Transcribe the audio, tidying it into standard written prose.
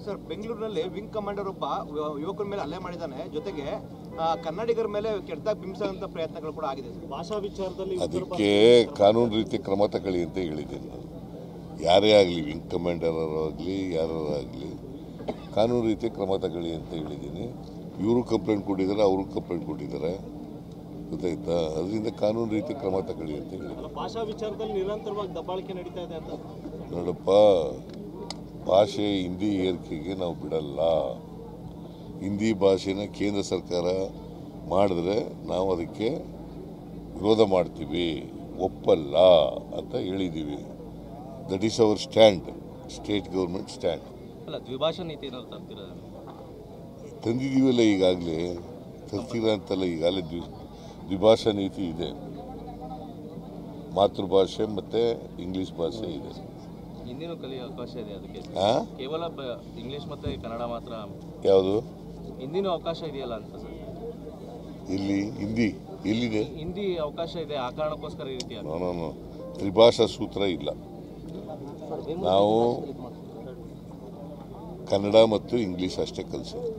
Sir, ಬೆಂಗಳೂರಿನಲ್ಲಿ wing commander ಒಬ್ಬ ಯುವಕರ ಮೇಲೆ ಹಲ್ಲೆ ಮಾಡಿದ್ದಾನೆ. ಜೊತೆಗೆ ಕನ್ನಡಿಗರ ಮೇಲೆ ಕೆಟ್ಟದಾಗಿ ಬಿಂಬಿಸುವಂತ ಪ್ರಯತ್ನಗಳು ಕೂಡ ಆಗಿದೆ. ಭಾಷಾ ವಿಚಾರದಲ್ಲಿ ಅದಕ್ಕೆ ಕಾನೂನು ರೀತಿ ಕ್ರಮ ತಗೊಳ್ಳಿ ಅಂತ ಹೇಳಿದ್ದೀನಿ ನಾನು. ಯಾರೇ ಆಗಲಿ, ವಿಂಗ್ ಕಮಾಂಡರ್ ಆಗಲಿ ಯಾರು ಆಗಲಿ, ಕಾನೂನು ರೀತಿ ಕ್ರಮ ತಗೊಳ್ಳಿ ಅಂತ ಹೇಳಿದ್ದೀನಿ. ಇವರು ಕಂಪ್ಲೇಂಟ್ ಕೊಟ್ಟಿದ್ದಾರೆ, ಅವರು ಕಂಪ್ಲೇಂಟ್ ಕೊಟ್ಟಿದ್ದಾರೆ, ಗೊತ್ತಾಯ್ತಾ? ಅದರಿಂದ ಕಾನೂನು ರೀತಿ ಕ್ರಮ ತಗೊಳ್ಳಿ ಅಂತ ಹೇಳಿದ್ದಾರೆ. ಭಾಷಾ ವಿಚಾರದಲ್ಲಿ ನಿರಂತರವಾಗಿ ದಬ್ಬಾಳಿಕೆ ನಡೀತಾ ಇದೆ ಅಂತ. ನೋಡಪ್ಪ, ಭಾಷೆ ಹಿಂದಿ ಏರಿಕೆಗೆ ನಾವು ಬಿಡಲ್ಲ. ಹಿಂದಿ ಭಾಷೆನ ಕೇಂದ್ರ ಸರ್ಕಾರ ಮಾಡಿದ್ರೆ ನಾವು ಅದಕ್ಕೆ ವಿರೋಧ ಮಾಡ್ತೀವಿ, ಒಪ್ಪಲ್ಲ ಅಂತ ಹೇಳಿದ್ದೀವಿ. That is our stand, state government stand. ಅಲ್ಲ, ದ್ವಿಭಾಷಾ ನೀತಿ ತಂದಿದ್ದೀವಲ್ಲ, ಈಗಾಗಲೇ ತರ್ತೀರ ಅಂತಲ್ಲ, ಈಗಾಗಲೇ ದ್ವಿಭಾಷಾ ನೀತಿ ಇದೆ. ಮಾತೃಭಾಷೆ ಮತ್ತೆ ಇಂಗ್ಲಿಷ್ ಭಾಷೆ ಇದೆ. ಹಿಂದಿನೂ ಕಲಿಯೋ ಅವಕಾಶ ಇದೆ. ಅದಕ್ಕೆ ಕೇವಲ ಇಂಗ್ಲಿಷ್ ಮತ್ತೆ ಕನ್ನಡ ಮಾತ್ರ. ಯಾವುದು ಹಿಂದಿನೂ ಅವಕಾಶ ಇದೆಯಲ್ಲ ಅಂತ ಸರ್? ಇಲ್ಲಿ ಹಿಂದಿ ಎಲ್ಲಿದೆ? ಹಿಂದಿ ಅವಕಾಶ ಇದೆ, ಆ ಕಾರಣಕ್ಕೋಸ್ಕರ ಈ ರೀತಿ. ನಾನು ತ್ರಿಭಾಷಾ ಸೂತ್ರ ಇಲ್ಲ. ನಾವು ಕನ್ನಡ ಮತ್ತು ಇಂಗ್ಲಿಷ್ ಅಷ್ಟೇ ಕಲಿಸೋದು.